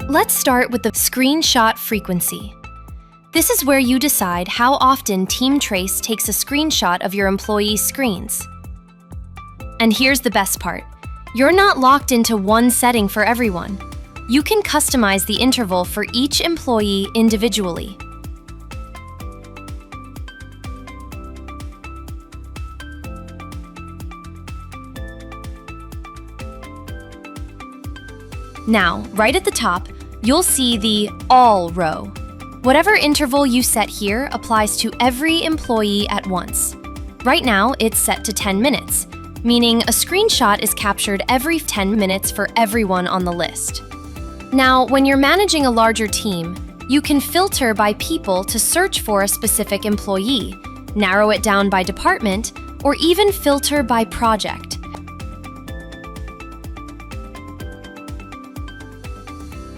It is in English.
Let's start with the screenshot frequency. This is where you decide how often TeamTrace takes a screenshot of your employees' screens. And here's the best part. You're not locked into one setting for everyone. You can customize the interval for each employee individually. Now, right at the top, you'll see the All row. Whatever interval you set here applies to every employee at once. Right now, it's set to 10 minutes, meaning a screenshot is captured every 10 minutes for everyone on the list. Now, when you're managing a larger team, you can filter by people to search for a specific employee, narrow it down by department, or even filter by project.